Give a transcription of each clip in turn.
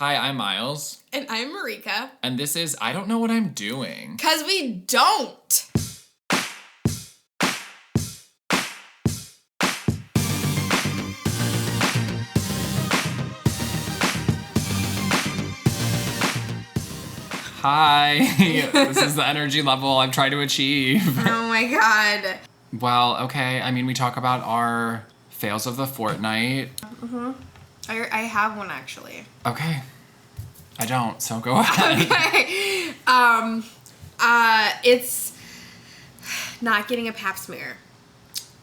Hi, I'm Miles. And I'm Marika. And this is I Don't Know What I'm Doing. 'Cause we don't! Hi, this is the energy level I'm trying to achieve. Oh my god. Well, okay, we talk about our fails of the fortnight. I have one actually. Okay. I don't, so go ahead. Okay. It's not getting a pap smear.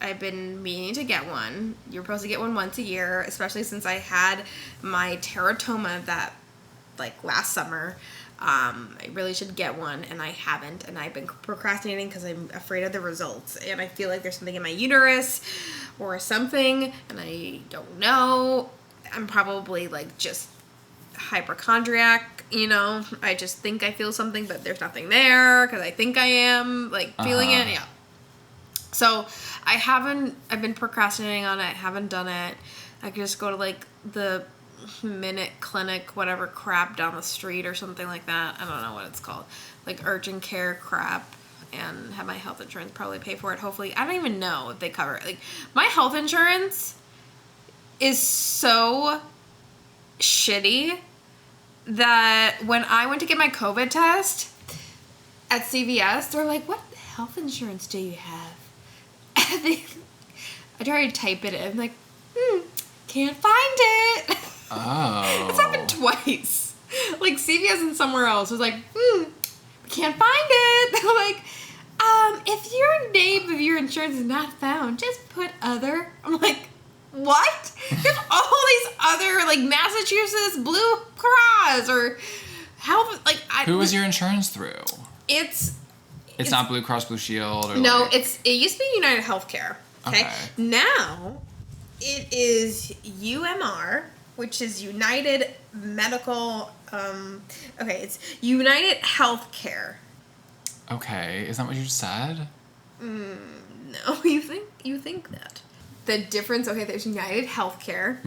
I've been meaning to get one. You're supposed to get one once a year, especially since I had my teratoma last summer. I really should get one, and I haven't, and I've been procrastinating because I'm afraid of the results, and I feel like there's something in my uterus or something, and I don't know. I'm probably just hypochondriac, I just think I feel something, but there's nothing there because I think I am feeling it. Yeah. So I've been procrastinating on it. I haven't done it. I could just go to the Minute Clinic, whatever crap down the street or something like that. I don't know what it's called. Urgent care crap, and have my health insurance probably pay for it. Hopefully. I don't even know if they cover it. My health insurance is so shitty that when I went to get my COVID test at CVS, they're like, what health insurance do you have? And I tried to type it in. I'm like, can't find it. Oh. It's happened twice. CVS and somewhere else was like, can't find it. They're like, if your name of your insurance is not found, just put other. I'm like, what? There's all these other, Massachusetts Blue Cross or health, Who was your insurance through? It's not Blue Cross Blue Shield or no, it used to be United Healthcare. Okay. Now it is UMR, which is United Medical. It's United Healthcare. Okay, is that what you just said? No, you think that. The difference, there's United Healthcare,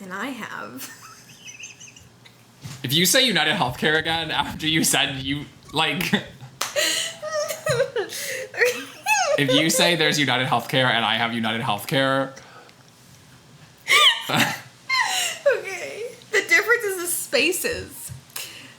and I have... If you say United Healthcare again after you said if you say there's United Healthcare and I have United Healthcare... Okay. The difference is the spaces.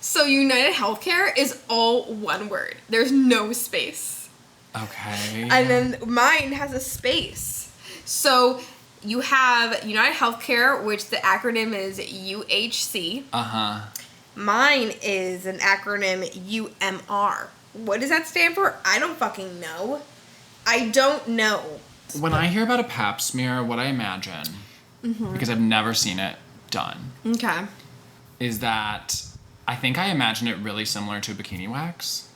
So United Healthcare is all one word. There's no space. Okay. And then mine has a space. So you have United Healthcare, which the acronym is UHC. Uh-huh. Mine is an acronym UMR. What does that stand for? I don't fucking know. I don't know. When I hear about a pap smear, what I imagine, because I've never seen it done, is that I think I imagine it really similar to bikini wax.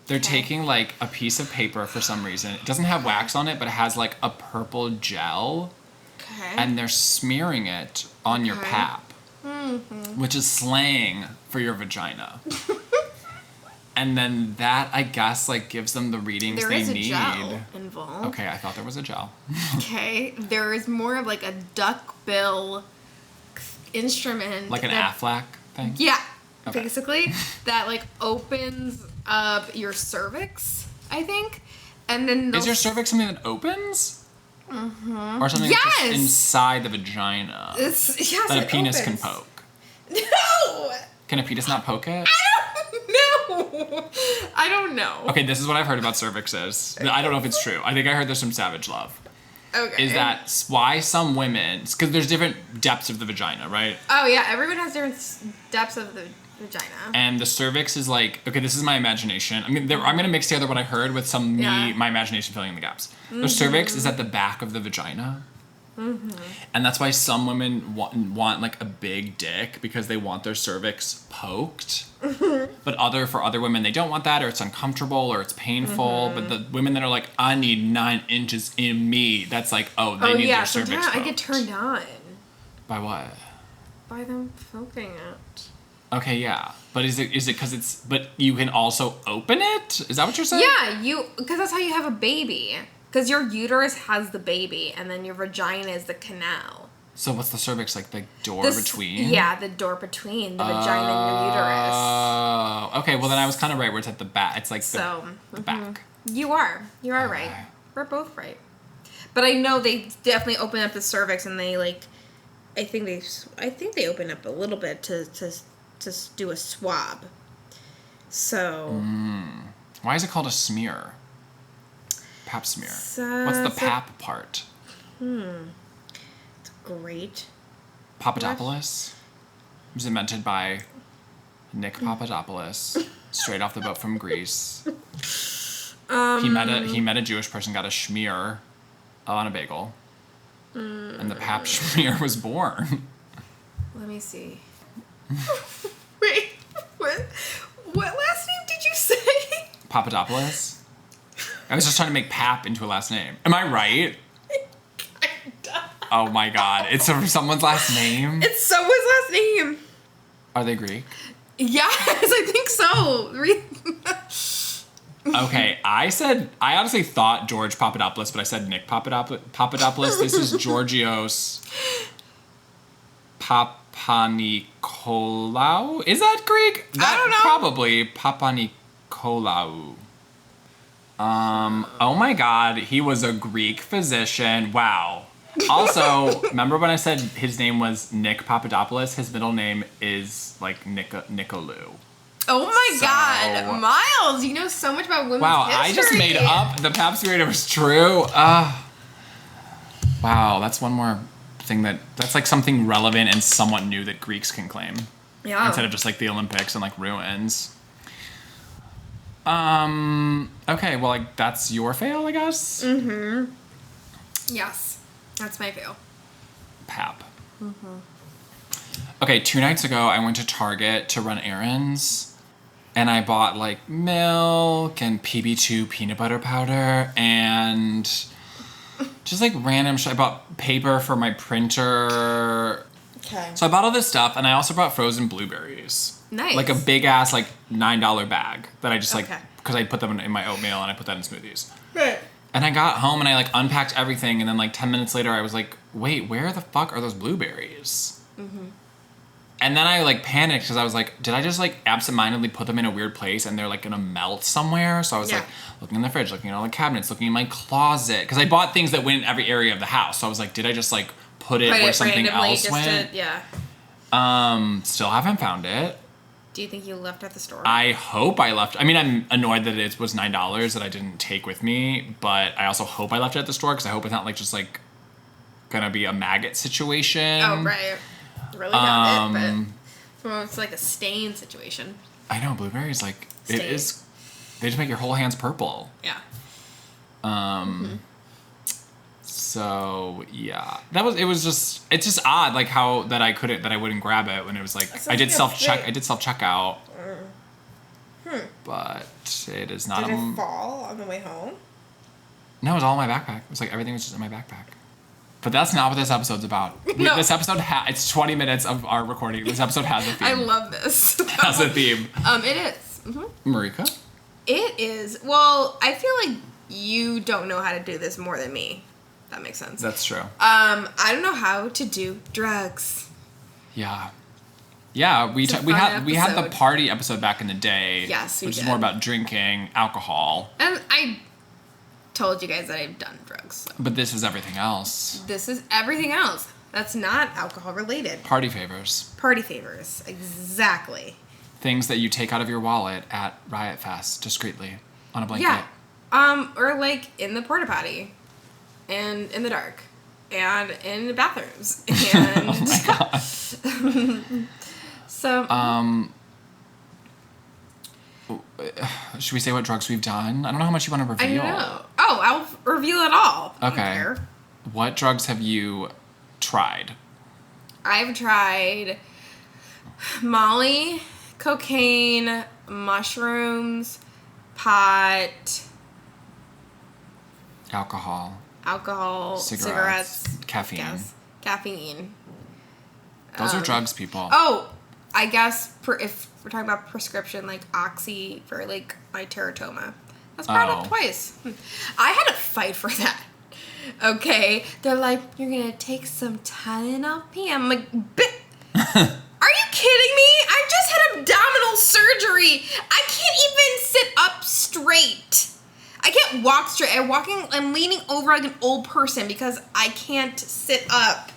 They're taking a piece of paper for some reason. It doesn't have wax on it, but it has a purple gel. Okay. And they're smearing it on your pap, which is slang for your vagina. And then that, I guess, gives them the readings they need. There is a gel involved. Okay, I thought there was a gel. Okay, there is more of a duckbill instrument. Like an Aflac thing? Yeah, basically. That opens up your cervix, I think. And then is your cervix something that opens? Or something that's just inside the vagina? Yes, that a penis opens. can poke? No! Can a penis not poke it? I don't know. Okay, this is what I've heard about cervixes. I don't know if it's true. I think I heard there's some savage love. Okay. Is that why some women... Because there's different depths of the vagina, right? Oh, yeah. Everyone has different depths of the vagina. And the cervix is okay, this is my imagination. I'm going to mix together what I heard with my imagination filling in the gaps. The cervix is at the back of the vagina. And that's why some women want a big dick because they want their cervix poked. But for other women, they don't want that, or it's uncomfortable, or it's painful. But the women that are I need 9 inches in me, that's they need their cervix poked. I get turned on. By what? By them poking it. Okay, yeah. But is it because but you can also open it? Is that what you're saying? Yeah, because that's how you have a baby. Because your uterus has the baby, and then your vagina is the canal. So what's the cervix, like the door between? Yeah, the door between the vagina and your uterus. Oh, okay. Well, then I was kind of right where it's at the back. It's like the back. You are right. We're both right. But I know they definitely open up the cervix, and they like, I think they open up a little bit to do a swab. So. Why is it called a smear? Pap smear. What's the pap part? It's great. Papadopoulos. It was invented by Nick Papadopoulos, straight off the boat from Greece. He met a Jewish person, got a schmear on a bagel, and the pap schmear was born. Let me see. Wait, what last name did you say? Papadopoulos. I was just trying to make pap into a last name. Am I right? Kinda. Oh my god, it's someone's last name? It's someone's last name. Are they Greek? Yes, I think so. Okay, I honestly thought George Papadopoulos, but I said Nick Papadopoulos. This is Georgios Papanikolaou. Is that Greek? I don't know. Probably Papanikolaou. Oh my god, he was a Greek physician. Wow. Also, remember when I said his name was Nick Papadopoulos? His middle name is like Nicolou. Oh my god, Miles, you know so much about women's history. I just made up the pap smear was true. Wow, that's one more thing that's like something relevant and somewhat new that Greeks can claim. Yeah. Instead of just like the Olympics and like ruins. Okay, well, like that's your fail, I guess. Yes, that's my fail. Pap. Okay, 2 nights ago, I went to Target to run errands, and I bought like milk and PB2 peanut butter powder and just like random shit. I bought paper for my printer. Okay. So I bought all this stuff, and I also brought frozen blueberries. Nice. Like a big ass like $9 bag that I just like, because I put them in my oatmeal and I put that in smoothies. Right. And I got home and I like unpacked everything, and then like 10 minutes later I was like, wait, where the fuck are those blueberries? And then I like panicked because I was like, did I just like absentmindedly put them in a weird place and they're like gonna melt somewhere? So I was like looking in the fridge, looking at all the cabinets, looking in my closet, because I bought things that went in every area of the house. So I was like, did I just like put it where something else went? Still haven't found it. Do you think you left at the store? I hope I left. I mean, I'm annoyed that it was $9 that I didn't take with me, but I also hope I left it at the store because I hope it's not like just like gonna be a maggot situation. Oh, right. Really got it, but it's like a stain situation. I know, blueberries, like, it is, they just make your whole hands purple. Yeah. So, yeah. It's just odd, like, how that I wouldn't grab it when it was like, I did self-checkout. But it is not. Did it fall on the way home? No, it was all in my backpack. It was like, everything was just in my backpack. But that's not what this episode's about. No. This episode it's 20 minutes of our recording. This episode has a theme. I love this. It has a theme. It is. Marika? It is. Well, I feel like you don't know how to do this more than me. That makes sense. That's true. I don't know how to do drugs. Yeah. Yeah, we had the party episode back in the day. Yes, we which did. is more about drinking, alcohol. And I told you guys that I've done drugs. So. But this is everything else. This is everything else. That's not alcohol related. Party favors. Party favors. Exactly. Things that you take out of your wallet at Riot Fest discreetly on a blanket. Yeah. Or like in the porta potty. And in the dark. And in the bathrooms. And oh my god. So should we say what drugs we've done? I don't know how much you want to reveal. I know. Oh, I'll reveal it all. I don't care. What drugs have you tried? I've tried Molly, cocaine, mushrooms, pot, alcohol, cigarettes, caffeine. Yes, caffeine. Those are drugs, people. Oh, I guess if we're talking about prescription, like Oxy for like my teratoma. That's brought up twice. I had to fight for that. Okay, they're like, you're gonna take some Tylenol P. I'm like, are you kidding me? I just had abdominal surgery. I can't even sit up straight. I can't walk straight. I'm leaning over like an old person because I can't sit up.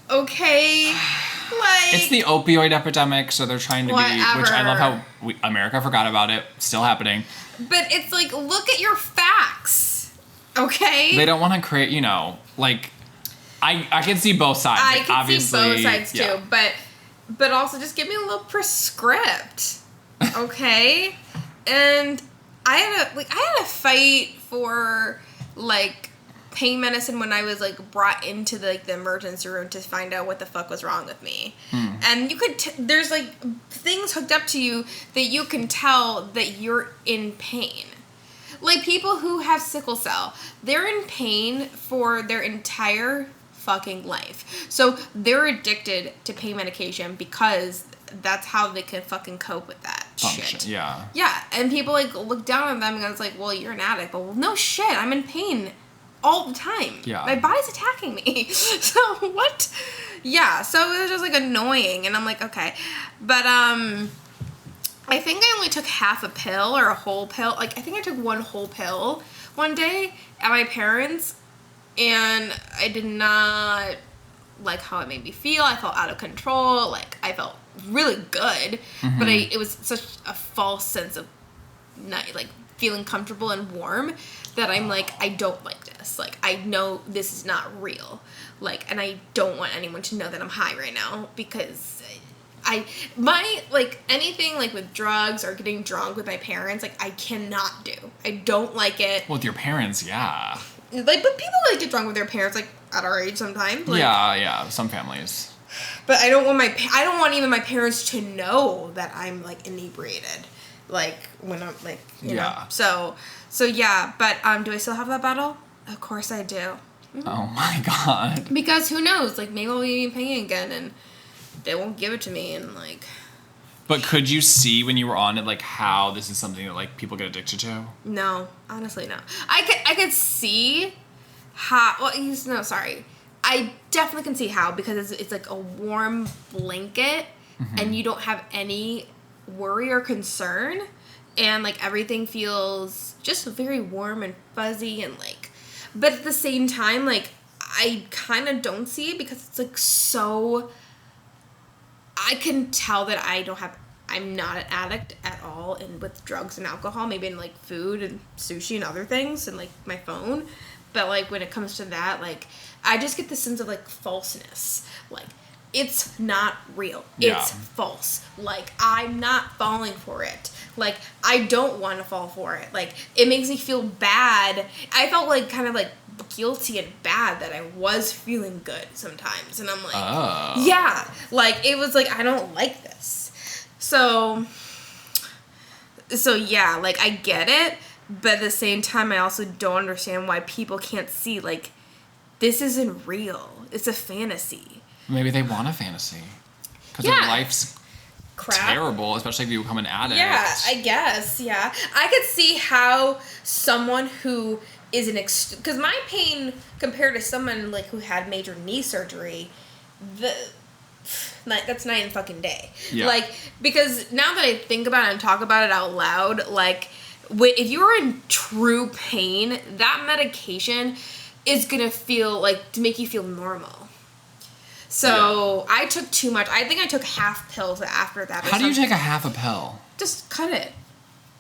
Okay? Like, it's the opioid epidemic, so they're trying to be, which I love how America forgot about it. Still happening. But it's like, look at your facts. Okay? They don't want to create, like, I can see both sides. I like, can obviously, see both sides too, but also just give me a little prescript. Okay? And I had a fight for like pain medicine when I was like brought into the emergency room to find out what the fuck was wrong with me. And you could there's like things hooked up to you that you can tell that you're in pain. Like people who have sickle cell, they're in pain for their entire fucking life. So they're addicted to pain medication because that's how they can fucking cope with that shit. Yeah. Yeah, and people like look down on them and it's like, well, you're an addict. But well, no shit, I'm in pain all the time. Yeah. My body's attacking me. So what? Yeah, so it was just like annoying, and I'm like, okay. But I think I only took half a pill or a whole pill. Like I think I took one whole pill one day at my parents', and I did not like how it made me feel. I felt out of control. Like I felt really good, but it was such a false sense of not like feeling comfortable and warm that I'm like, I don't like this. Like I know this is not real. Like, and I don't want anyone to know that I'm high right now because anything like with drugs or getting drunk with my parents, like I cannot do. I don't like it. Well, with your parents, yeah. Like, but people like get drunk with their parents, like at our age sometimes. Like, yeah, some families. But I don't want even my parents to know that I'm like inebriated, like when I'm like, you know. So yeah. But do I still have that bottle? Of course I do. Oh my god. Because who knows? Like maybe I'll be paying again, and they won't give it to me, and like. But could you see when you were on it, like, how this is something that, like, people get addicted to? No. Honestly, no. I could see how... Well, no, sorry. I definitely can see how, because it's like a warm blanket, and you don't have any worry or concern, and, like, everything feels just very warm and fuzzy, and, like... But at the same time, like, I kind of don't see it, because it's, like, so... I can tell that I'm not an addict at all with drugs and alcohol, maybe in like food and sushi and other things and like my phone. But like when it comes to that, like I just get the sense of like falseness. Like it's not real. Yeah. It's false. Like I'm not falling for it. Like I don't want to fall for it. Like it makes me feel bad. I felt like kind of like guilty and bad that I was feeling good sometimes, and I'm like, yeah, like it was like I don't like this. So yeah, like I get it, but at the same time, I also don't understand why people can't see like this isn't real. It's a fantasy. Maybe they want a fantasy because their life's terrible, especially if you become an addict. Yeah, I guess. Yeah, I could see how someone who is because my pain compared to someone like who had major knee surgery, that's night and fucking day. Yeah. Like because now that I think about it and talk about it out loud, like if you're in true pain, that medication is gonna feel like to make you feel normal. So I took too much. I think I took half pills after that. How do you take a half a pill? Just cut it.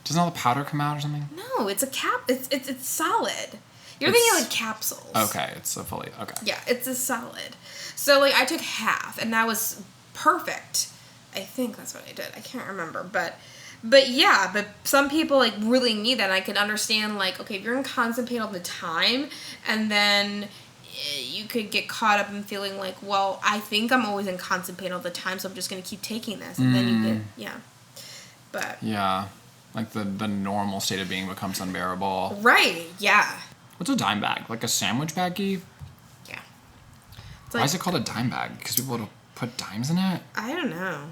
Doesn't all the powder come out or something? No, it's a it's solid. You're thinking like capsules. Okay, it's a fully okay. Yeah, it's a solid. So like I took half, and that was perfect. I think that's what I did. I can't remember, but yeah, but some people like really need that. And I can understand like okay, if you're in constant pain all the time, and then you could get caught up in feeling like, well, I think I'm always in constant pain all the time, so I'm just gonna keep taking this, and then you get but yeah. Like, the normal state of being becomes unbearable. Right, yeah. What's a dime bag? Like a sandwich baggie? Yeah. Why is it called a dime bag? Because people would put dimes in it? I don't know.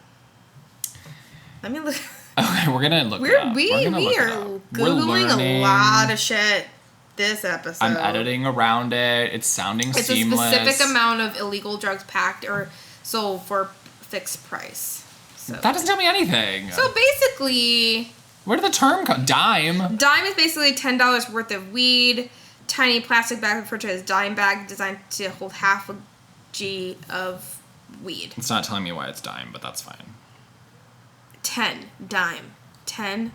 Let me look. Okay, we're going to look it up. We are Googling a lot of shit. this episode. I'm editing around it. It's sounding seamless. It's a specific amount of illegal drugs packed or sold for fixed price. So that doesn't tell me anything. So basically, where did the term come? Dime. Dime is basically $10 worth of weed. Tiny plastic bag referred to as dime bag, designed to hold half a G of weed. It's not telling me why it's dime, but that's fine. 10 dime. 10.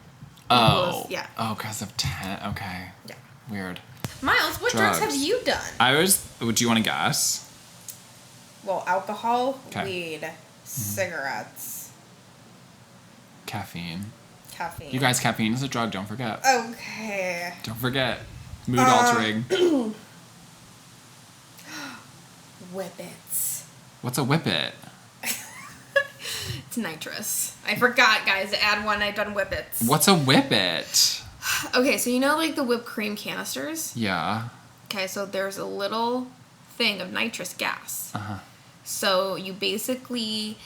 Oh. Yeah. Oh, because of 10. Okay. Yeah. Weird. Miles, what drugs have you done? Do you want to guess? Well, alcohol, okay. weed, cigarettes. Caffeine. Caffeine. You guys, caffeine is a drug, don't forget. Okay. Don't forget. Mood altering. Whippets. What's a whippet? It's nitrous. I forgot, guys, to add one. I've done whippets. What's a whippet? Okay, so you know like the whipped cream canisters? Yeah. Okay, so there's a little thing of nitrous gas. Uh-huh. So you basically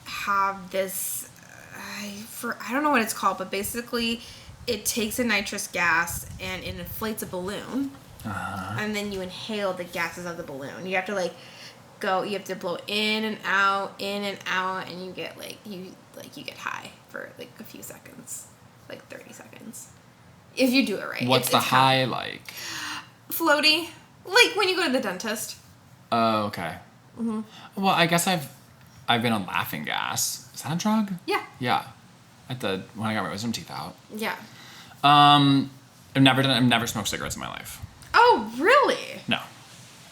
have this, I don't know what it's called, but basically it takes a nitrous gas and it inflates a balloon. Uh-huh. And then you inhale the gases of the balloon. You have to you have to blow in and out, and you get you get high for like a few seconds, like 30 seconds. If you do it right. What's the high like? Floaty. Like when you go to the dentist. Oh, okay. Mm-hmm. Well, I guess I've been on laughing gas. Is that a drug? Yeah. Yeah. When I got my wisdom teeth out. Yeah. I've never smoked cigarettes in my life. Oh, really? No.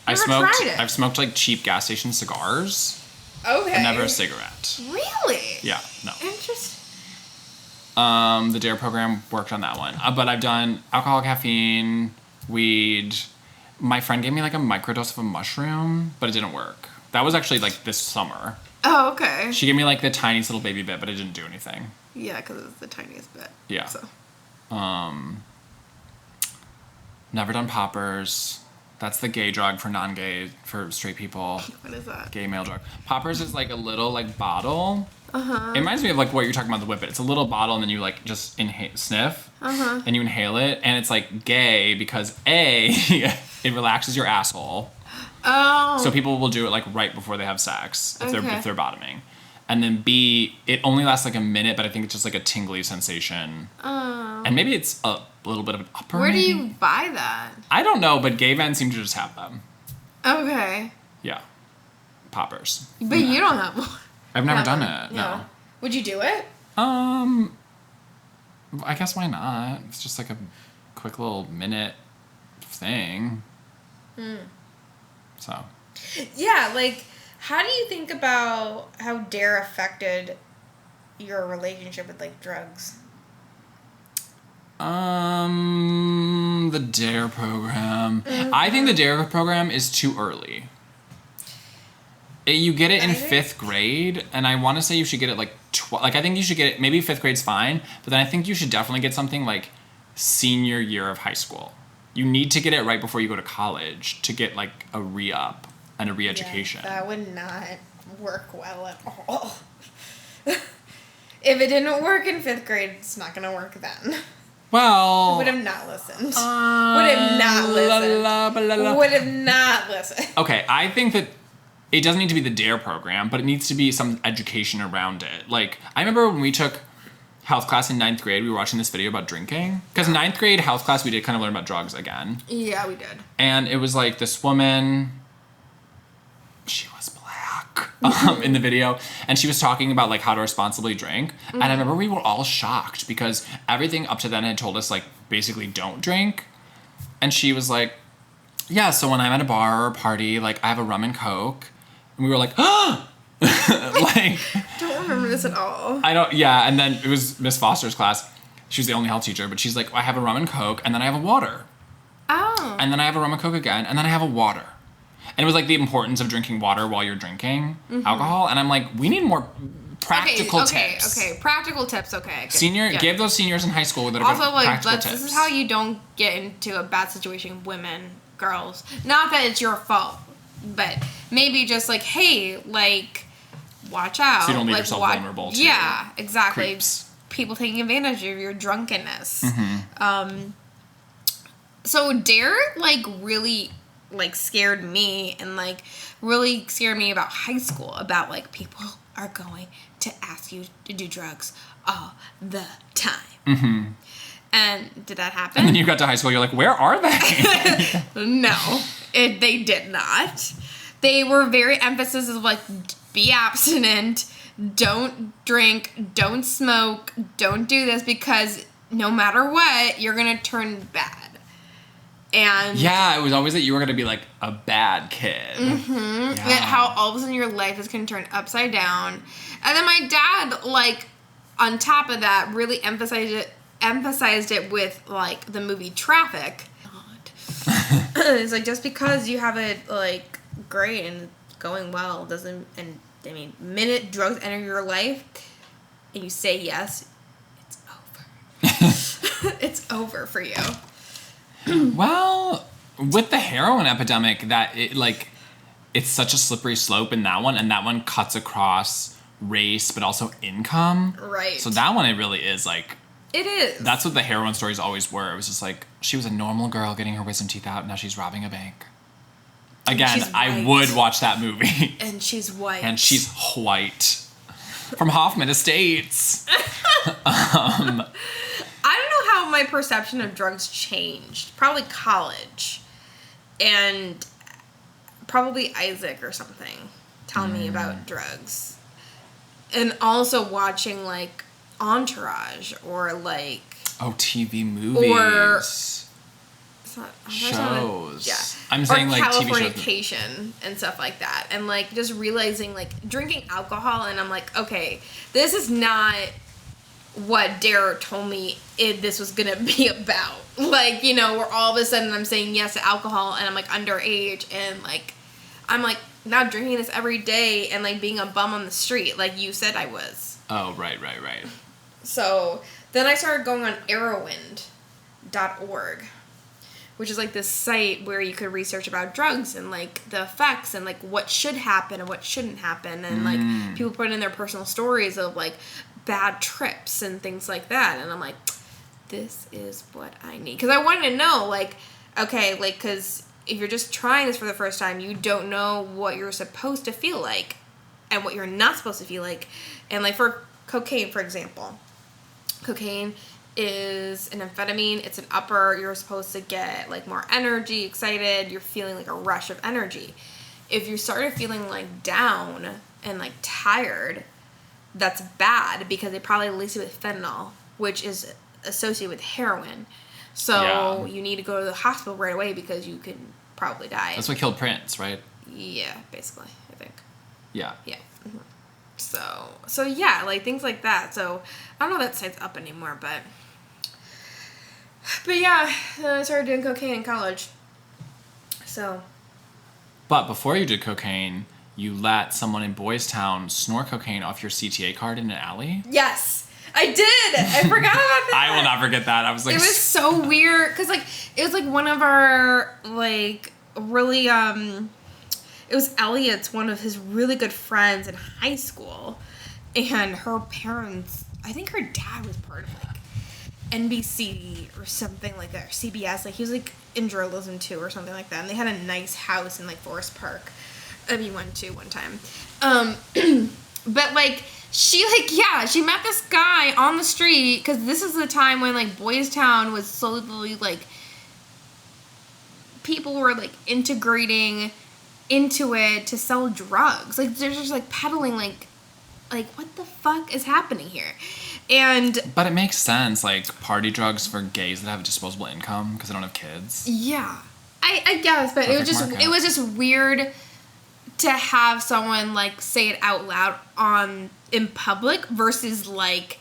Tried it? I've smoked like cheap gas station cigars. Okay. But never a cigarette. Really? Yeah, no. Interesting. The D.A.R.E program worked on that one. But I've done alcohol, caffeine, weed. My friend gave me like a microdose of a mushroom, but it didn't work. That was actually like this summer. Oh, okay. She gave me like the tiniest little baby bit, but it didn't do anything. Yeah, because it's the tiniest bit. Yeah. So. Never done poppers. That's the gay drug for non-gay, for straight people. What is that? Gay male drug. Poppers is like a little like bottle. Uh-huh. It reminds me of like what you're talking about, the whippet. It's a little bottle and then you like just sniff. Uh-huh. And you inhale it, and it's like gay because A, it relaxes your asshole. Oh. So people will do it like right before they have sex if Okay. they're bottoming. And then B, it only lasts like a minute, but I think it's just like a tingly sensation. Oh. And maybe it's a little bit of an upper. Where do maybe? you buy that? I don't know, but gay men seem to just have them. Okay. Yeah. Poppers. But you don't have one. I've never done it. Yeah. No. Would you do it? I guess why not? It's just like a quick little minute thing. So. Yeah, like, how do you think about how D.A.R.E affected your relationship with, like, drugs? The D.A.R.E program. I think the D.A.R.E program is too early. You get it in 5th grade, and I want to say you should get it like I think you should get it. Maybe 5th grade's fine, but then I think you should definitely get something like senior year of high school. You need to get it right before you go to college to get like a re-up and a re-education. Yeah, that would not work well at all. If it didn't work in 5th grade, it's not gonna work then. Well, would have not listened. Would have not listened. Would have not listened. Okay, I think that it doesn't need to be the D.A.R.E program, but it needs to be some education around it. Like, I remember when we took health class in 9th grade, we were watching this video about drinking. Because 9th grade health class, we did kind of learn about drugs again. Yeah, we did. And it was like this woman, she was black in the video, and she was talking about like how to responsibly drink. And I remember we were all shocked because everything up to then had told us like basically don't drink. And she was like, yeah, so when I'm at a bar or a party, like I have a rum and Coke. And we were like, oh! Like, don't remember this at all. Yeah, and then it was Miss Foster's class. She was the only health teacher, but she's like, I have a rum and Coke, and then I have a water. Oh. And then I have a rum and Coke again, and then I have a water. And it was like the importance of drinking water while you're drinking alcohol. And I'm like, we need more practical tips. Okay, practical tips, okay. Give those seniors in high school that also, are practical tips. This is how you don't get into a bad situation, women, girls. Not that it's your fault, but maybe just like, hey, like, watch out. So you don't leave like, yourself vulnerable to yeah, exactly. creeps. People taking advantage of your drunkenness. So D.A.R.E, like, really, like, scared me and, like, really scared me about high school. About, like, people are going to ask you to do drugs all the time. Mm-hmm. And did that happen? And then you got to high school, you're like, where are they? No, they did not. They were very emphasis of, like, be abstinent, don't drink, don't smoke, don't do this, because no matter what, you're going to turn bad. And yeah, it was always that you were going to be, like, a bad kid. Mm-hmm. Yeah. How all of a sudden your life is going to turn upside down. And then my dad, like, on top of that, really emphasized it with, like, the movie Traffic. God. It's like, just because you have it, like, great and going well doesn't, and I mean, minute drugs enter your life and you say yes, it's over. It's over for you. Well, with the heroin epidemic, that it's such a slippery slope in that one, and that one cuts across race but also income. Right. So that one, it really is like, it is. That's what the heroin stories always were. It was just like, she was a normal girl getting her wisdom teeth out, now she's robbing a bank. Again, I would watch that movie. And she's white. And she's white. From Hoffman Estates. I don't know how my perception of drugs changed. Probably college. And probably Isaac or something telling me about drugs. And also watching, like, Entourage or, like... Oh, TV movies. Or... shows. Yeah. I'm saying, like, TV shows. Californication and stuff like that. And, like, just realizing, like, drinking alcohol, and I'm like, okay, this is not what D.A.R.E told me this was gonna be about. Like, you know, where all of a sudden I'm saying yes to alcohol, and I'm, like, underage, and, like, I'm, like, now drinking this every day and, like, being a bum on the street, like you said I was. Oh, right. So, then I started going on Arrowwind.org, which is, like, this site where you could research about drugs and, like, the effects and, like, what should happen and what shouldn't happen. And, like, people put in their personal stories of, like, bad trips and things like that. And I'm like, this is what I need. Because I wanted to know, like, okay, like, because if you're just trying this for the first time, you don't know what you're supposed to feel like and what you're not supposed to feel like. And, like, for cocaine, for example, cocaine is an amphetamine. It's an upper. You're supposed to get, like, more energy, excited. You're feeling, like, a rush of energy. If you started feeling, like, down and, like, tired, that's bad, because they probably laced it with fentanyl, which is associated with heroin. So you need to go to the hospital right away, because you could probably die. That's what killed Prince, right? Yeah, basically, I think. Yeah. Yeah. Mm-hmm. So yeah, like, things like that. So I don't know if that site's up anymore, but yeah, then I started doing cocaine in college. So. But before you did cocaine, you let someone in Boys Town snort cocaine off your CTA card in an alley? Yes, I did. I forgot about that. I will not forget that. I was like... It was so weird, because, like, it was, like, one of our, like, really, it was Elliot's, one of his really good friends in high school, and her parents, I think her dad was part of, like, NBC or something like that, or CBS, like, he was, like, in journalism, too, or something like that, and they had a nice house in, like, Forest Park. We went to one time. But, like, she met this guy on the street, because this is the time when, like, Boys Town was slowly, like, people were, like, integrating into it to sell drugs. Like, they're just, like, peddling, like, what the fuck is happening here? But it makes sense, like, party drugs for gays that have a disposable income because they don't have kids. Yeah. I guess, but it was just weird to have someone, like, say it out loud in public versus, like,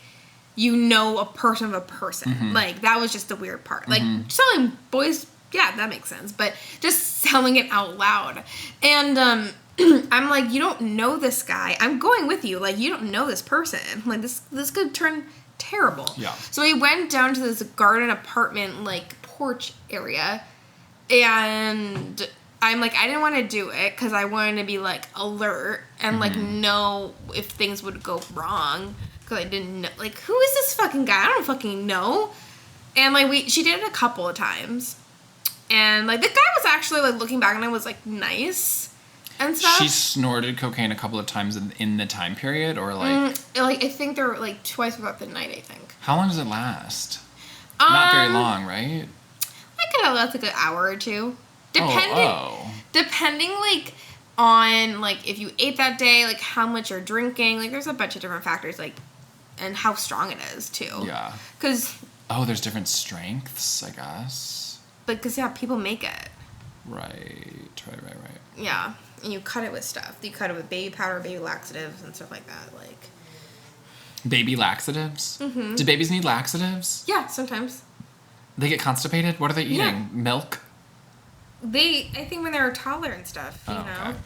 you know, a person of a person. Mm-hmm. Like, that was just the weird part. Like, selling boys, yeah, that makes sense. But just selling it out loud. And I'm like, you don't know this guy. I'm going with you. Like, you don't know this person. Like, this could turn terrible. Yeah. So we went down to this garden apartment, like, porch area. And I'm like, I didn't want to do it because I wanted to be, like, alert and, like, know if things would go wrong. Because I didn't know. Like, who is this fucking guy? I don't fucking know. And, like, she did it a couple of times. And, like, the guy was actually, like, looking back on it was, like, nice and stuff. She snorted cocaine a couple of times in the time period, or, like... I think there were, like, twice throughout the night, I think. How long does it last? Not very long, right? I could have last, like, an hour or two. Depending, like, on, like, if you ate that day, like, how much you're drinking. Like, there's a bunch of different factors, like, and how strong it is, too. Yeah. Because... Oh, there's different strengths, I guess. But, because, yeah, people make it. Right. Yeah. And you cut it with stuff. You cut it with baby powder, baby laxatives, and stuff like that. Like... Baby laxatives? Mm-hmm. Do babies need laxatives? Yeah, sometimes. They get constipated? What are they eating? Yeah. Milk? I think when they were toddler and stuff, you know. Okay.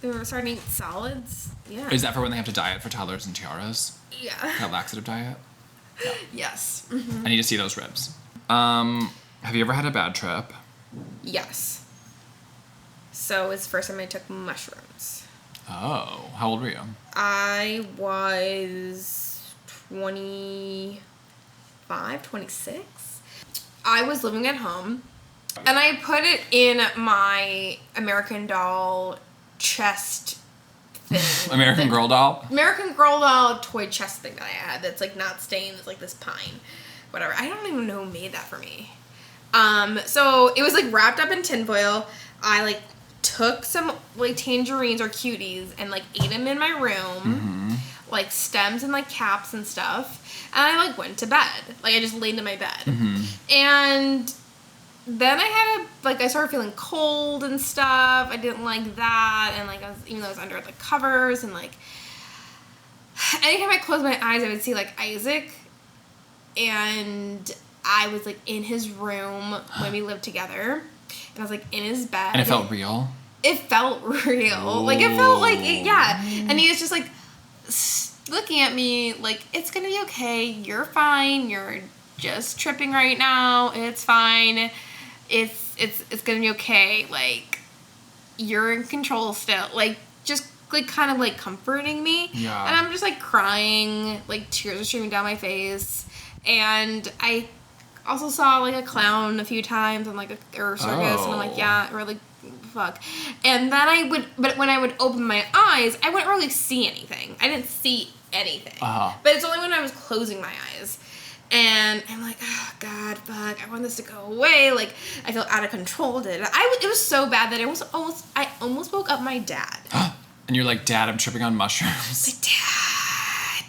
They were starting to eat solids. Yeah. Is that for when they have to diet for toddlers and tiaras? Yeah. That laxative diet? Yeah. Yes. Mm-hmm. I need to see those ribs. Have you ever had a bad trip? Yes. So it's the first time I took mushrooms. Oh. How old were you? I was 25, 26. I was living at home. And I put it in my American Doll chest thing. American Girl doll? American Girl doll toy chest thing that I had that's, like, not stained. It's, like, this pine. Whatever. I don't even know who made that for me. So it was, like, wrapped up in tinfoil. I, like, took some, like, tangerines or cuties and, like, ate them in my room. Mm-hmm. Like, stems and, like, caps and stuff. And I, like, went to bed. Like, I just laid in my bed. Mm-hmm. And... then I started feeling cold and stuff. I didn't like that. And, like, even though I was under the covers and, like, anytime I closed my eyes, I would see, like, Isaac. And I was, like, in his room when we lived together. And I was, like, in his bed. And it felt real? It felt real. Ooh. Like, it felt like, yeah. And he was just, like, looking at me, like, it's gonna be okay. You're fine. You're just tripping right now. It's fine. It's gonna be okay. Like, you're in control still. Like, just, like, kind of, like, comforting me. Yeah. And I'm just, like, crying. Like, tears are streaming down my face. And I also saw, like, a clown a few times on, like, a circus. Oh. And I'm like, yeah, or, like, fuck. And then but when I would open my eyes, I wouldn't really see anything. I didn't see anything. Uh-huh. But it's only when I was closing my eyes. And I'm like, oh, God, fuck, I want this to go away. Like, I feel out of control. It was so bad that I almost woke up my dad. And you're like, Dad, I'm tripping on mushrooms. Like, Dad,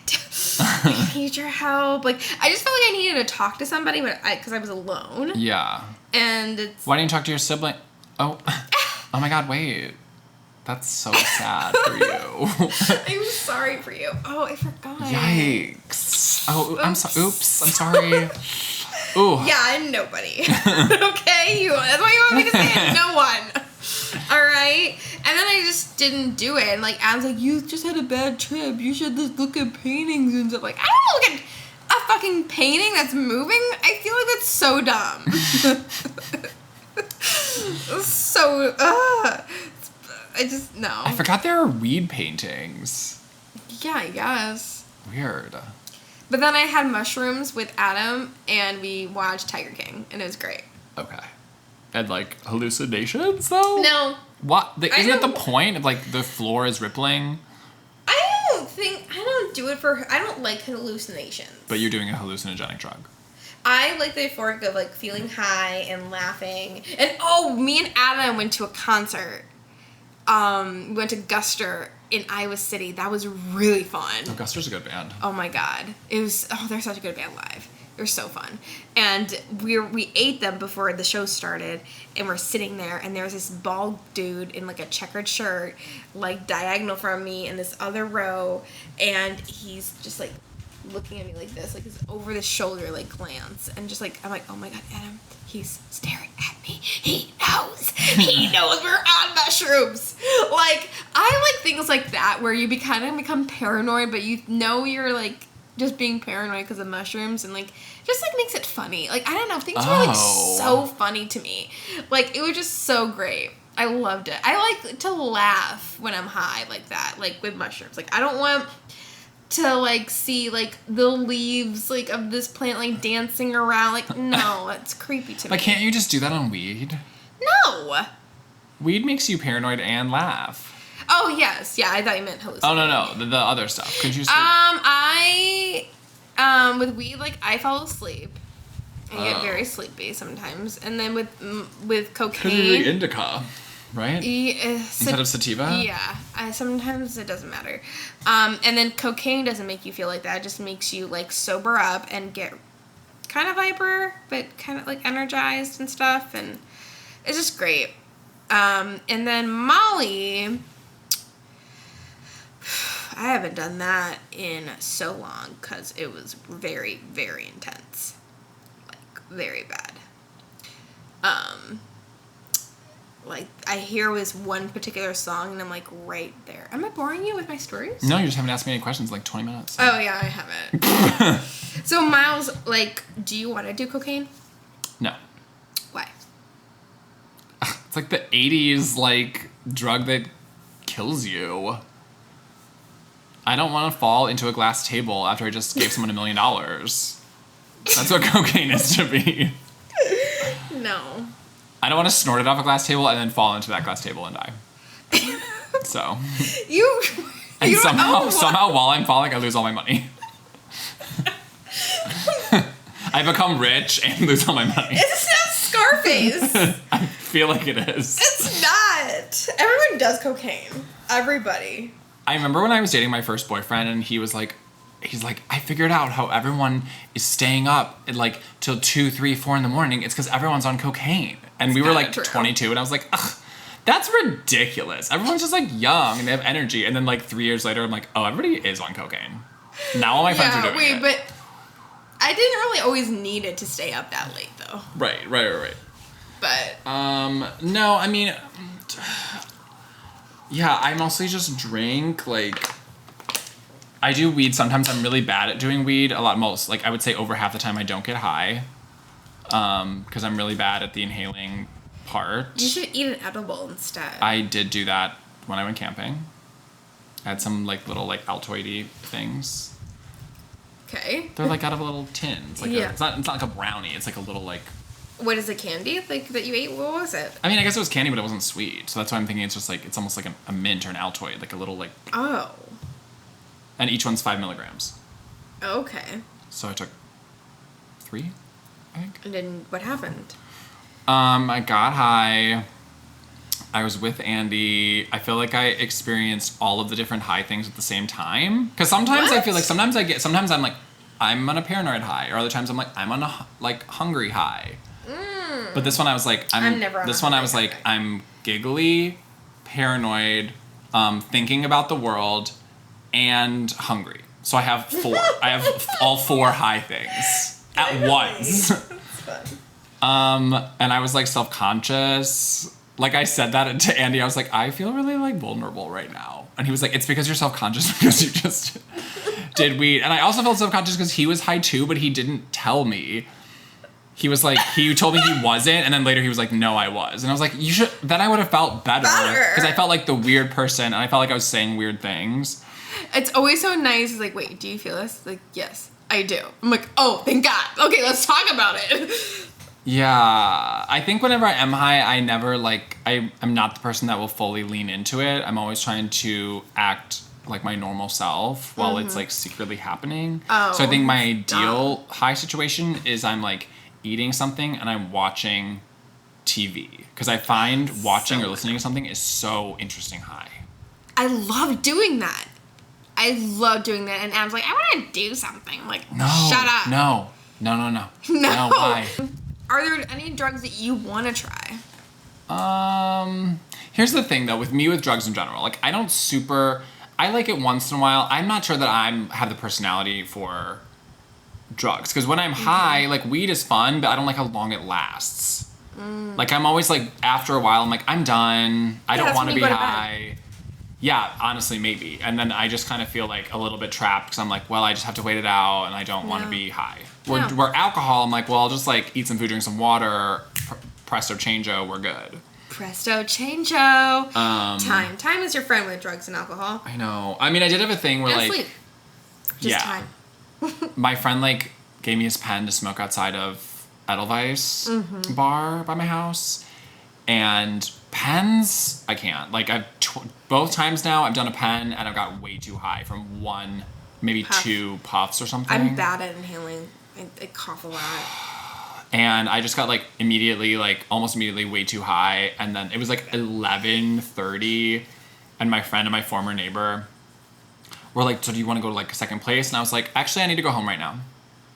I need your help. Like, I just felt like I needed to talk to somebody, because I was alone. Yeah. And why didn't you talk to your sibling? Oh my God, wait. That's so sad for you. I'm sorry for you. Oh, I forgot. Yikes. Oh, I'm sorry. Oops, I'm sorry. Ooh. Yeah, I'm nobody. Okay? That's why you want me to say it. No one. All right? And then I just didn't do it. And, like, Adam's like, you just had a bad trip. You should just look at paintings and stuff. Like, I don't look at a fucking painting that's moving. I feel like that's so dumb. So, I just, no. I forgot there are weed paintings. Yeah, I guess. Weird. But then I had mushrooms with Adam, and we watched Tiger King, and it was great. Okay. And, like, hallucinations, though? No. What? Isn't it the point of, like, the floor is rippling? I don't do it I don't like hallucinations. But you're doing a hallucinogenic drug. I like the euphoric of, like, feeling high and laughing. And, me and Adam went to a concert. We went to Guster in Iowa City. That was really fun. Oh, Guster's a good band. Oh my God. They're such a good band live. They're so fun. And we ate them before the show started, and we're sitting there, and there was this bald dude in, like, a checkered shirt, like, diagonal from me in this other row, and he's just, like, looking at me like this, like, his over the shoulder, like, glance, and just, like, I'm like, oh my God, Adam, he's staring at me. He knows we're on mushrooms. Like, I like things like that where you become paranoid, but you know you're, like, just being paranoid because of mushrooms, and, like, just, like, makes it funny. Like, I don't know, things were, like, so funny to me. Like, it was just so great. I loved it. I like to laugh when I'm high like that, like, with mushrooms. Like, I don't want to, like, see, like, the leaves, like, of this plant, like, dancing around. Like, no, it's creepy to me. But can't you just do that on weed? No! Weed makes you paranoid and laugh. Oh, yes. Yeah, I thought you meant hallucinate. Oh, no. The other stuff. Could you with weed, like, I fall asleep. I get very sleepy sometimes. And then with cocaine... indica, right? Instead of sativa? Yeah. Sometimes it doesn't matter. And then cocaine doesn't make you feel like that. It just makes you, like, sober up and get kind of hyper, but kind of, like, energized and stuff. And it's just great. And then Molly... I haven't done that in so long because it was very, very intense. Like, very bad. Like, I hear this one particular song and I'm like, right there. Am I boring you with my stories? No, you just haven't asked me any questions in like 20 minutes. Oh, yeah, I haven't. So, Miles, like, do you want to do cocaine? No. Why? It's like the 80s, like, drug that kills you. I don't want to fall into a glass table after I just gave someone $1 million. That's what cocaine is to me. No. I don't want to snort it off a glass table and then fall into that glass table and die. So. And somehow while I'm falling, I lose all my money. I become rich and lose all my money. It's not Scarface. I feel like it is. It's not. Everyone does cocaine. Everybody. I remember when I was dating my first boyfriend and he's like, I figured out how everyone is staying up at like till 2, 3, 4 in the morning. It's because everyone's on cocaine. And we were like 22 and I was like, ugh, that's ridiculous. Everyone's just like young and they have energy. And then like 3 years later, I'm like, oh, everybody is on cocaine. Now all my friends are doing it. But I didn't really always need it to stay up that late though. Right. But. No, I mean, yeah, I mostly just drink, like, I do weed. Sometimes I'm really bad at doing weed. Like, I would say over half the time I don't get high. Because I'm really bad at the inhaling part. You should eat an edible instead. I did do that when I went camping. I had some, like, little, like, Altoidy things. Okay. They're, like, out of a little tin. It's like yeah. It's not like a brownie. It's like a little, like... What is it, candy? Like, that you ate? What was it? I mean, I guess it was candy, but it wasn't sweet. So that's why I'm thinking it's just, like, it's almost like a mint or an Altoid. Like, a little, like... Oh. And each one's 5 milligrams. Okay. So I took 3, I think. And then what happened? I got high. I was with Andy. I feel like I experienced all of the different high things at the same time. Because sometimes I feel like sometimes I'm like, I'm on a paranoid high. Or other times I'm like, I'm on a, like, hungry high. But this one I was like, I'm giggly, paranoid, thinking about the world, and hungry. So I have 4. I have all 4 high things at once. That's fun. And I was like self-conscious. Like I said that to Andy, I was like, I feel really like vulnerable right now. And he was like, it's because you're self-conscious because you just did weed. And I also felt self-conscious because he was high too, but he didn't tell me. He was like, he told me he wasn't, and then later he was like, no, I was. And I was like, you should, then I would have felt better. Because I felt like the weird person, and I felt like I was saying weird things. It's always so nice. It's like, wait, do you feel this? Like, yes, I do. I'm like, oh, thank God. Okay, let's talk about it. Yeah. I think whenever I am high, I never, like, I'm not the person that will fully lean into it. I'm always trying to act like my normal self while it's, like, secretly happening. Oh, so I think my ideal high situation is I'm, like, eating something and I'm watching TV. Because I find watching or listening to something is so interesting high. I love doing that. And Adam's like, I want to do something. I'm like, no, shut up. No. No. Why? Are there any drugs that you want to try? Here's the thing, though, with drugs in general. Like, I like it once in a while. I'm not sure that I have the personality for drugs. Because when I'm high, like, weed is fun, but I don't like how long it lasts. Like, I'm always like, after a while, I'm like, I'm done. I don't want to be high. Yeah, honestly, maybe. And then I just kind of feel like a little bit trapped because I'm like, well, I just have to wait it out and I don't want to be high. Where alcohol, I'm like, well, I'll just like eat some food, drink some water, presto changeo, we're good. Presto changeo. Time is your friend with drugs and alcohol. I know. I mean, I did have a thing where like... sleep. Just time. My friend, like, gave me his pen to smoke outside of Edelweiss bar by my house. And pens, I can't. Like, both times now, I've done a pen, and I've got way too high from one, maybe two puffs or something. I'm bad at inhaling. I cough a lot. And I just got, like, almost immediately way too high. And then it was, like, 11:30, and my friend and my former neighbor were like, so do you want to go to, like, second place? And I was like, actually, I need to go home right now.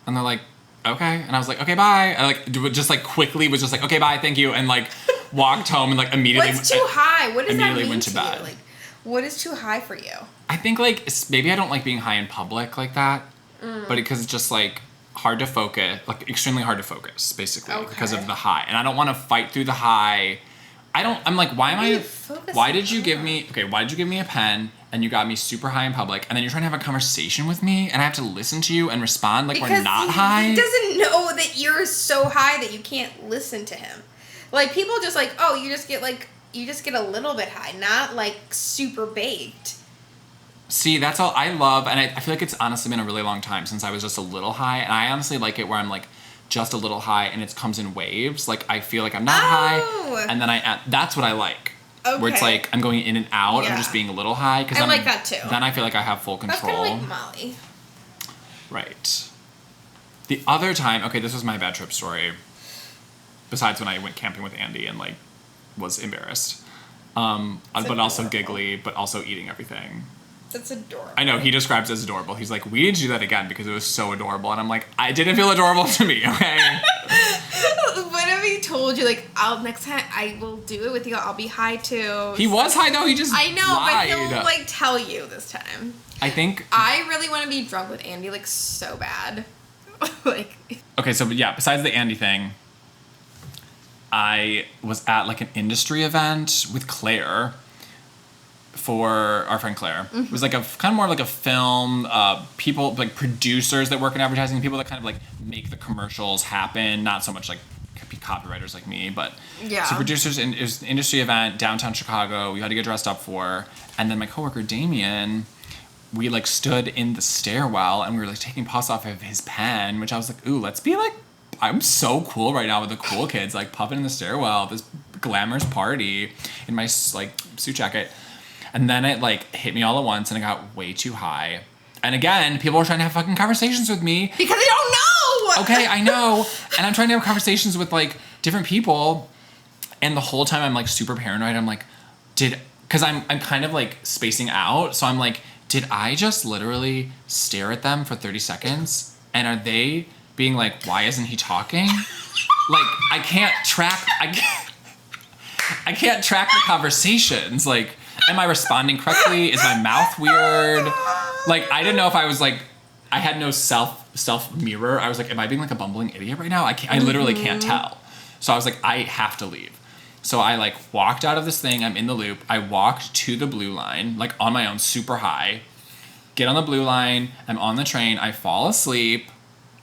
And they're like, okay. And I was like, okay, bye. I, like, just, like, quickly was just like, okay, bye, thank you. And, like, walked home and, like, immediately... What's too high? What does that mean went to bed. you? Like, what is too high for you? I think, like, maybe I don't like being high in public like that. But because it's just, like, hard to focus. Like, extremely hard to focus, basically. Okay. Because of the high. And I don't want to fight through the high. I'm like, why did you give me a pen and you got me super high in public and then you're trying to have a conversation with me and I have to listen to you and respond like we're not high? He doesn't know that you're so high that you can't listen to him. Like, people just like, oh, you just get a little bit high, not like super baked. See, that's all I love, and I feel like it's honestly been a really long time since I was just a little high, and I honestly like it where I'm like, just a little high and it comes in waves. Like, I feel like I'm not high and then that's what I like. Okay. Where it's like I'm going in and out. I'm just being a little high. I like that too. Then I feel like I have full control. That's kind of like Molly. Right. The other time, okay, this was my bad trip story. Besides when I went camping with Andy and like was embarrassed. But also giggly, but also eating everything. That's adorable. I know, he describes it as adorable. He's like, we need to do that again because it was so adorable. And I'm like, I didn't feel adorable to me, okay? What if he told you, like, next time I will do it with you, I'll be high too. He was high though, he just lied. But he'll, like, tell you this time. I think... I really want to be drunk with Andy, like, so bad. Like... Okay, so yeah, besides the Andy thing, I was at, like, an industry event with Claire... for our friend Claire. It was like a kind of more like a film, people like producers that work in advertising, people that kind of like make the commercials happen, not so much like copywriters like me, but so producers. And it was an industry event downtown Chicago. We had to get dressed up for, and then my coworker Damien, we like stood in the stairwell and we were like taking puffs off of his pen, which I was like, ooh, let's be like, I'm so cool right now with the cool kids, like puffing in the stairwell, this glamorous party in my like suit jacket. And then it, like, hit me all at once, and I got way too high. And again, people were trying to have fucking conversations with me. Because they don't know! Okay, I know. And I'm trying to have conversations with, like, different people. And the whole time I'm, like, super paranoid. I'm like, because I'm kind of, like, spacing out. So I'm like, did I just literally stare at them for 30 seconds? And are they being like, why isn't he talking? Like, I can't track the conversations. Like... Am I responding correctly? Is my mouth weird? Like, I didn't know if I was like, I had no self mirror. I was like, am I being like a bumbling idiot right now? I literally can't tell. So I was like, I have to leave. So I like walked out of this thing. I'm in the loop. I walked to the blue line, like on my own, super high. Get on the blue line. I'm on the train. I fall asleep.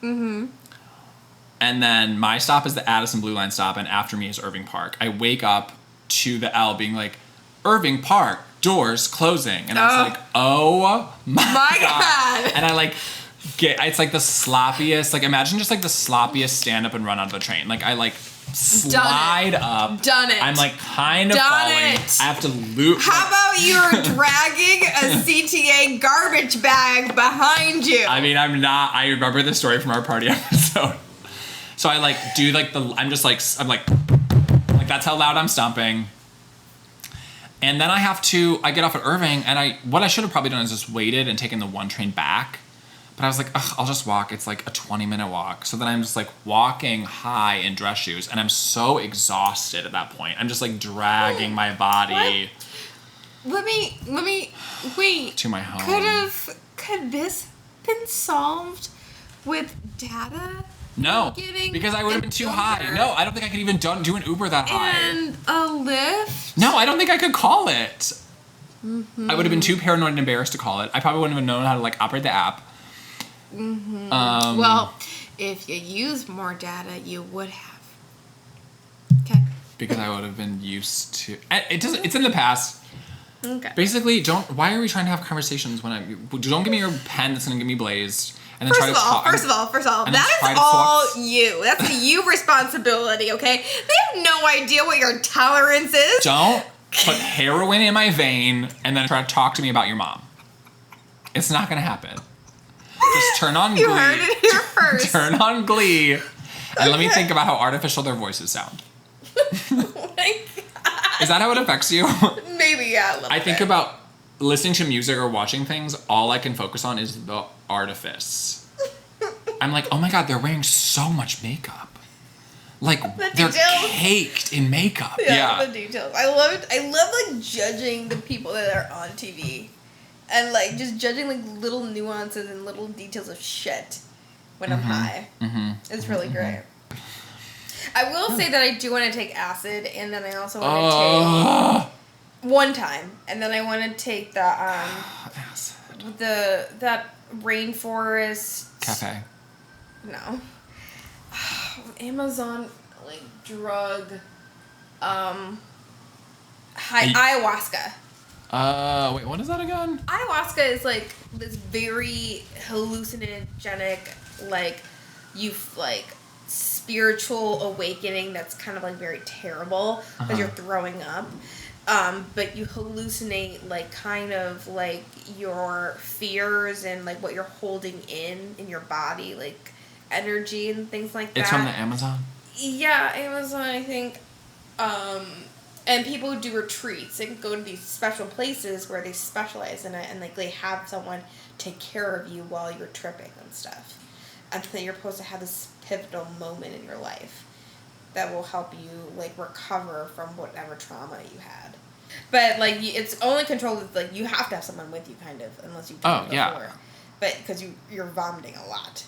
And then my stop is the Addison Blue Line stop, and after me is Irving Park. I wake up to the L being like, Irving Park, doors closing. And I was like, oh my God. And I like it's like the sloppiest, like imagine just like the sloppiest stand up and run out of the train. Like I like slide up. Done it. I'm like kind of falling. I have to loop. How about you're dragging a CTA garbage bag behind you? I mean, I remember the story from our party episode. So I like do like I'm like that's how loud I'm stomping. And then I get off at Irving, and what I should have probably done is just waited and taken the one train back. But I was like, ugh, I'll just walk. It's like a 20-minute walk. So then I'm just like walking high in dress shoes, and I'm so exhausted at that point. I'm just like dragging my body. What? Let me, wait. To my home. Could this been solved with data? No, because I would have been too high. No, I don't think I could even do an Uber that high. And a Lyft? No, I don't think I could call it. I would have been too paranoid and embarrassed to call it. I probably wouldn't have known how to like operate the app. Well, if you used more data, you would have. Okay. Because I would have been used to. It's in the past. Okay. Basically, why are we trying to have conversations don't give me your pen that's going to get me blazed. And then try to talk. First of all, that is all you. That's a you responsibility, okay? They have no idea what your tolerance is. Don't put heroin in my vein and then try to talk to me about your mom. It's not going to happen. Just turn on Glee. You heard it here first. Turn on Glee. And let me think about how artificial their voices sound. Oh my God. Is that how it affects you? Maybe, yeah, a little I think bit. about listening to music or watching things, all I can focus on is the artifice. I'm like, oh my God, they're wearing so much makeup. Like, they're caked in makeup. Yeah. The details. I love like judging the people that are on TV. And like just judging like little nuances and little details of shit when I'm high. It's really great. I will say that I do want to take acid, and then I also want to take one time, and then I want to take the acid. that rainforest cafe. No. Amazon like drug ayahuasca. Wait, what is that again? Ayahuasca is like this very hallucinogenic, like spiritual awakening that's kind of like very terrible because you're throwing up. But you hallucinate like kind of like your fears and like what you're holding in your body, like energy and things like that. It's from the Amazon? Yeah, Amazon, I think. And people do retreats. They can go to these special places where they specialize in it, and like they have someone take care of you while you're tripping and stuff. And then you're supposed to have this pivotal moment in your life that will help you like recover from whatever trauma you had. But like it's only controlled with like you have to have someone with you, kind of, unless you've done it before. Yeah. But because you're vomiting a lot.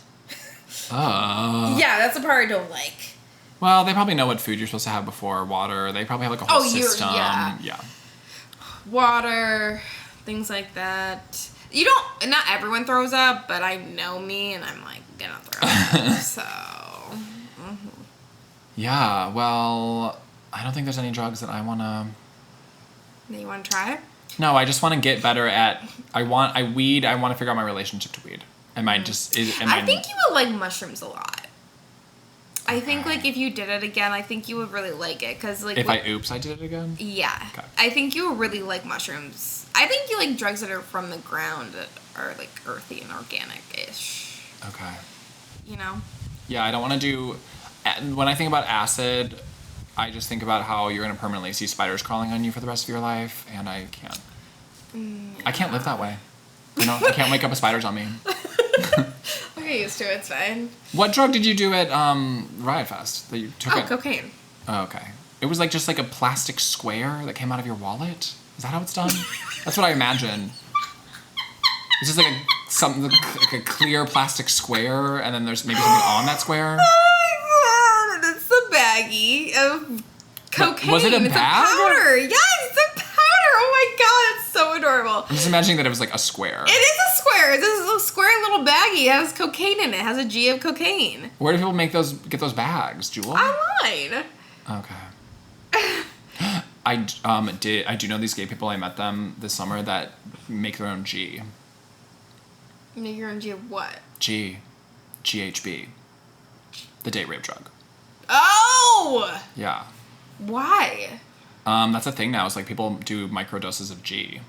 Yeah, that's the part I don't like. Well, they probably know what food you're supposed to have before water. They probably have like a whole system. Yeah. Water, things like that. Not everyone throws up, but I know me, and I'm like gonna throw up. So. Yeah. Well, I don't think there's any drugs that I wanna. That you want to try? No, I just want to get better at. I want to figure out my relationship to weed. I think you would like mushrooms a lot. I think, like, if you did it again, I think you would really like it. Cause, like, if I did it again? Yeah. Okay. I think you would really like mushrooms. I think you like drugs that are from the ground that are, like, earthy and organic-ish. Okay. You know? Yeah, I don't want to do... When I think about acid, I just think about how you're going to permanently see spiders crawling on you for the rest of your life, and I can't. I can't live that way. You know? I can't wake up with spiders on me. I'll get used to it. It's fine. What drug did you do at Riot Fest that you took? Cocaine. Oh, okay. It was like just like a plastic square that came out of your wallet. Is that how it's done? That's what I imagine. It's just like a clear plastic square, and then there's maybe something on that square. Oh my God! It's a baggie of cocaine. Was it a bag? It's a powder. Yes, it's a powder. Oh my God, it's so adorable. I'm just imagining that it was like a square. It is a square. This is a square little baggie. It has cocaine in it. It has a G of cocaine. Where do people get those bags, Jewel? Online. Okay. I do know these gay people. I met them this summer that make their own G. Make your own G of what? GHB. The date rape drug. Oh! Yeah. Why? That's a thing now. It's like people do microdoses of G.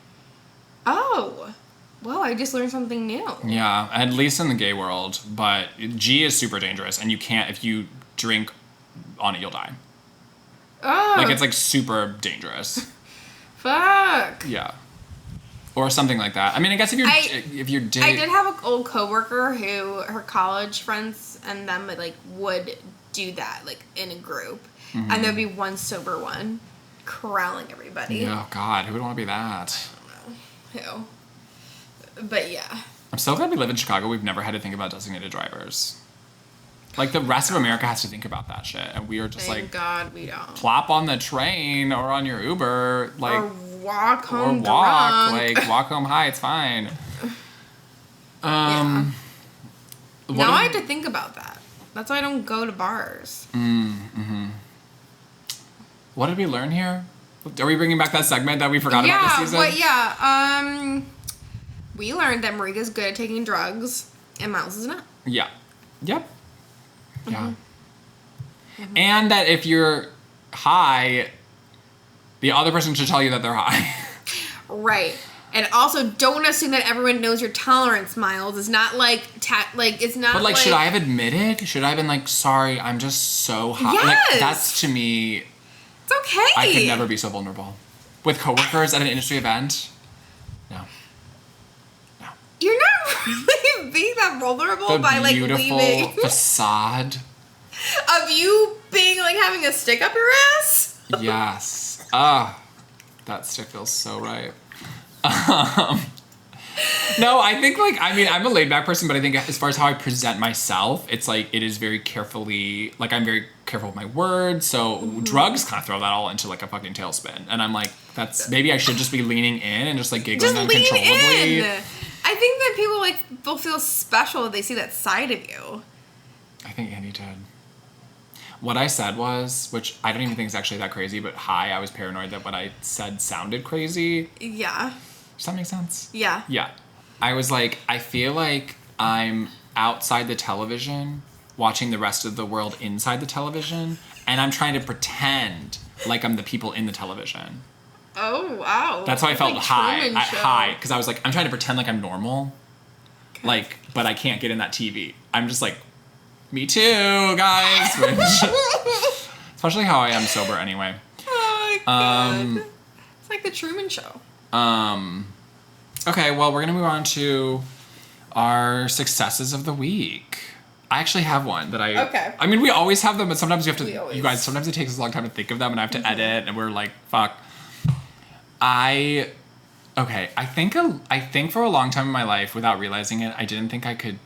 Oh. Whoa, I just learned something new. Yeah, at least in the gay world. But G is super dangerous, and you can't, if you drink on it, you'll die. Oh. Like, it's like super dangerous. Fuck. Yeah. Or something like that. I mean, I guess if you're I did have an old coworker who her college friends and them would do that in a group, and there'd be one sober one corralling everybody. Oh God, who would want to be that? I don't know who. But yeah. I'm so glad we live in Chicago. We've never had to think about designated drivers. Like the rest of America has to think about that shit, and we are just Thank God we don't. Plop on the train or on your Uber, or walk home drunk. Walk home high. It's fine. Yeah. Now I have to think about that. That's why I don't go to bars. Mm-hmm. What did we learn here? Are we bringing back that segment that we forgot about this season? We learned that Marika's good at taking drugs, and Miles is not. Yeah. Yep. Yeah. Mm-hmm. And that if you're high, the other person should tell you that they're high. Right. And also, don't assume that everyone knows your tolerance, Miles. It's not like, it's not. But should I have admitted? Should I have been sorry, I'm just so high? Yes. That's to me. It's okay. I could never be so vulnerable with coworkers at an industry event. No. You're not really being that vulnerable by beautiful leaving facade of you being having a stick up your ass. Yes. That stick feels so right. No, I think I'm a laid back person, but I think as far as how I present myself, it's it is very carefully, I'm very careful with my words. So drugs kind of throw that all into a fucking tailspin. And I'm that's, maybe I should just be leaning in and just giggling just uncontrollably. Lean in. I think that people will feel special if they see that side of you. I think Andy did. What I said was, which I don't even think is actually that crazy, but I was paranoid that what I said sounded crazy. Yeah. Does that make sense? Yeah. Yeah. I was I feel like I'm outside the television, watching the rest of the world inside the television, and I'm trying to pretend like I'm the people in the television. Oh, wow. That's how I felt high, because I was I'm trying to pretend like I'm normal, okay. But I can't get in that TV. I'm just me too, guys. Which, especially how I am sober anyway. Oh my God. It's like the Truman Show. Okay, well, we're going to move on to our successes of the week. I actually have one that Okay. I mean, we always have them, but sometimes you have to... You guys, sometimes it takes us a long time to think of them, and I have to edit, and we're fuck. I think for a long time in my life, without realizing it, I didn't think I could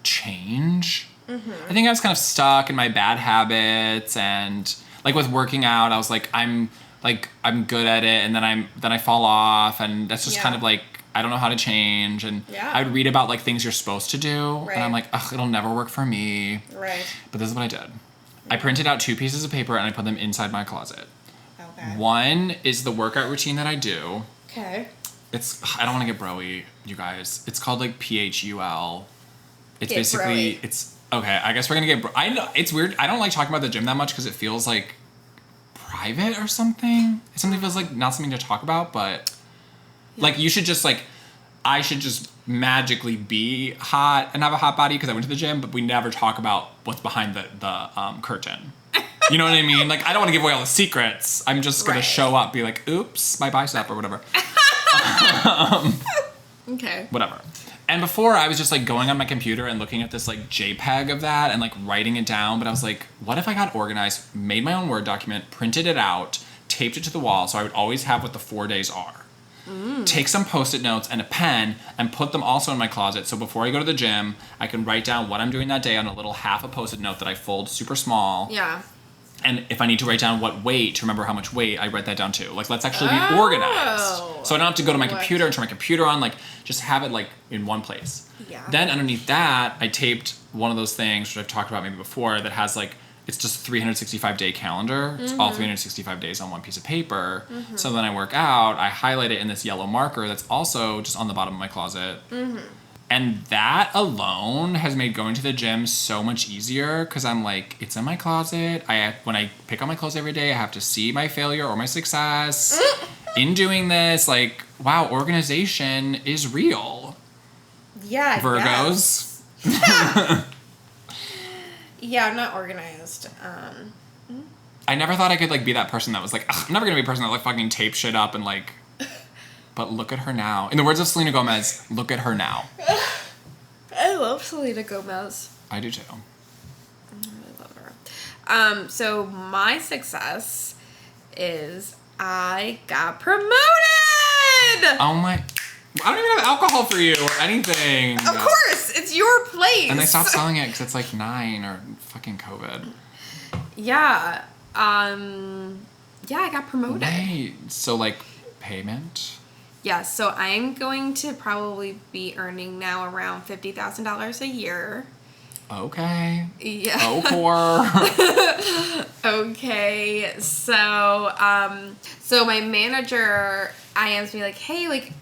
change. Mm-hmm. I think I was kind of stuck in my bad habits, and with working out, I was I'm good at it, and then I fall off, and that's just kind of I don't know how to change, and I would read about things you're supposed to do, right. And I'm ugh, it'll never work for me. Right. But this is what I did. I printed out 2 pieces of paper and I put them inside my closet. Okay. One is the workout routine that I do. Okay. I don't want to get bro-y, you guys. It's called PHUL. It's get basically bro-y. It's okay. I guess we're gonna get. I know it's weird. I don't talking about the gym that much because it feels private or something. It something feels not something to talk about, but you should just I should just magically be hot and have a hot body because I went to the gym, but we never talk about what's behind the curtain. You know what I mean? I don't want to give away all the secrets. I'm just gonna show up, be oops, my bicep or whatever. Okay. Whatever. And before, I was just going on my computer and looking at this JPEG of that and writing it down. But I was what if I got organized, made my own Word document, printed it out, taped it to the wall, so I would always have what the 4 days are. Take some Post-it notes and a pen and put them also in my closet. So before I go to the gym, I can write down what I'm doing that day on a little half a Post-it note that I fold super small. Yeah. And if I need to write down what weight, to remember how much weight, I write that down too. Let's actually be organized. So I don't have to go to my computer and turn my computer on. Just have it in one place. Yeah. Then underneath that, I taped one of those things, which I've talked about maybe before, that has it's just a 365-day calendar. It's all 365 days on one piece of paper. Mm-hmm. So then I work out, I highlight it in this yellow marker that's also just on the bottom of my closet. Mm-hmm. And that alone has made going to the gym so much easier because I'm it's in my closet. When I pick up my clothes every day, I have to see my failure or my success in doing this. Wow, organization is real. Yeah, Virgos. Yes. Yeah, I'm not organized. I never thought I could be that person that was I'm never gonna be a person that fucking tape shit up and but look at her now. In the words of Selena Gomez, look at her now. I love Selena Gomez. I do too. I really love her. So my success is I got promoted. Oh my. I don't even have alcohol for you or anything. Of course, it's your place. And they stopped selling it because it's 9 or fucking COVID. Yeah. Yeah, I got promoted. Wait, so payment? Yeah, so I'm going to probably be earning now around $50,000 a year. Okay. Yeah. Oh, poor. Okay. So my manager IMs me like, hey, like,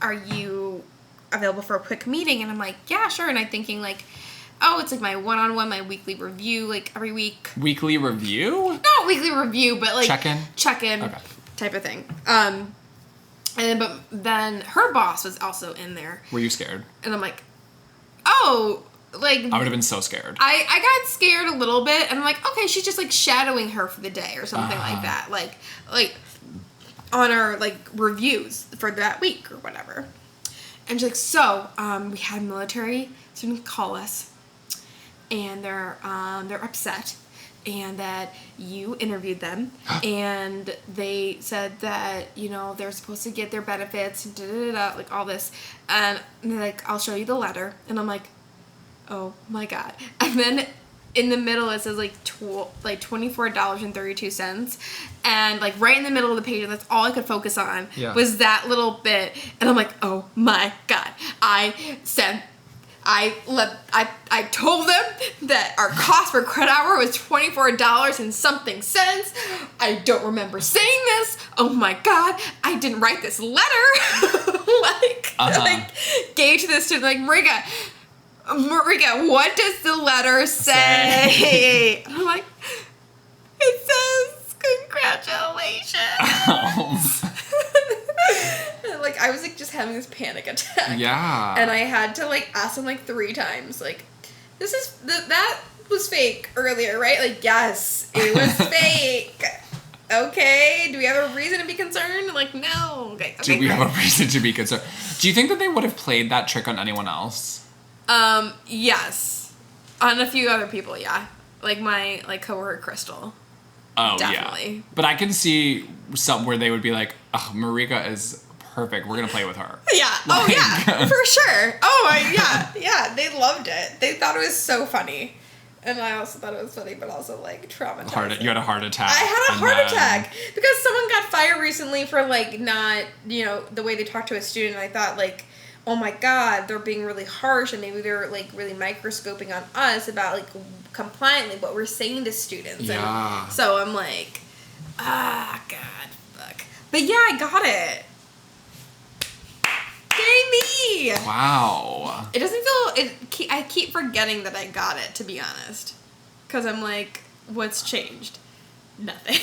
are you available for a quick meeting? And I'm like, yeah, sure. And I'm thinking like, oh, it's like my one-on-one, my weekly review, like every week. Weekly review? Not weekly review, but like check-in okay. type of thing. But then her boss was also in there. Were you scared? And I'm like, oh, like I would have been so scared. I got scared a little bit, and I'm like, okay, she's just like shadowing her for the day or something like that, like on our like reviews for that week or whatever. And she's like, so we had military students call us, and they're upset, and that you interviewed them, and they said that, you know, they're supposed to get their benefits and da-da-da-da, like all this, and they're like, I'll show you the letter, and I'm like, oh my god. And then in the middle it says like $24.32, and like right in the middle of the page, and that's all I could focus on was that little bit, and I'm like, oh my god. I told them that our cost per credit hour was $24 and something cents. I don't remember saying this. Oh my god, I didn't write this letter. like gave to this student, like, Marika, what does the letter say? I'm like, it says congratulations. Like, I was like just having this panic attack. Yeah. And I had to like ask him like 3 times, like, this is that was fake earlier, right? Like, yes, it was fake. Okay, do we have a reason to be concerned? Like, no. Okay, do we have a reason to be concerned? Do you think that they would have played that trick on anyone else? Yes. On a few other people, yeah. Like my coworker Crystal. Oh, definitely. Yeah. But I can see some where they would be like, oh, Marika is perfect. We're going to play with her. Yeah. Like, oh, yeah. For sure. Oh, yeah. Yeah. They loved it. They thought it was so funny. And I also thought it was funny, but also, like, traumatizing. You had a heart attack. I had a heart attack. Because someone got fired recently for, like, not, you know, the way they talked to a student. And I thought, like, oh my god, they're being really harsh, and maybe they're like really microscoping on us about like compliantly what we're saying to students. Yeah. And so I'm like, god, fuck. But yeah, I got it. Yay me! Wow. It doesn't feel I keep forgetting that I got it, to be honest, because I'm like, what's changed? Nothing.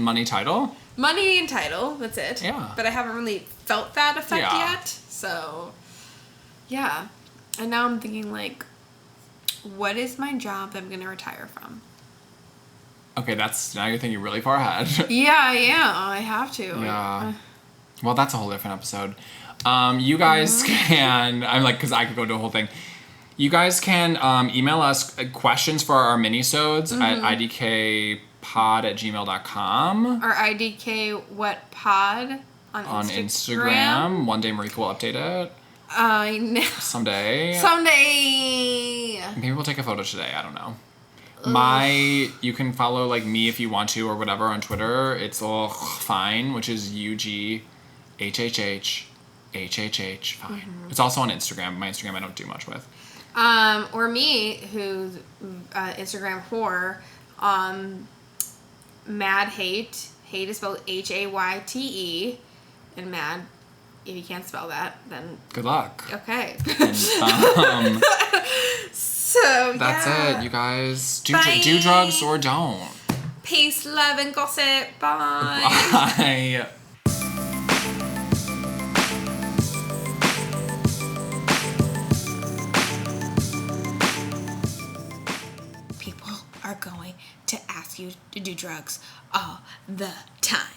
Money, title. Money and title. That's it. Yeah. But I haven't really felt that effect yet. So, yeah. And now I'm thinking, like, what is my job that I'm going to retire from? Okay, now you're thinking really far ahead. Yeah, I am. I have to. Yeah. Well, that's a whole different episode. You guys can, I'm like, because I could go into a whole thing. You guys can email us questions for our mini-sodes at idkpod@gmail.com. Or idkwhatpod on Instagram. One day Marika will update it. I know. Someday. Maybe we'll take a photo today. I don't know. You can follow like me if you want to or whatever on Twitter. It's all fine, which is UGHHH fine. It's also on Instagram. My Instagram I don't do much with. Or me, who's Instagram whore, Mad Hate. Hate is spelled HAYTE. And mad, if you can't spell that, then good luck. Okay. And, so that's it, you guys. Do drugs or don't. Peace, love, and gossip. Bye. Bye. People are going to ask you to do drugs all the time.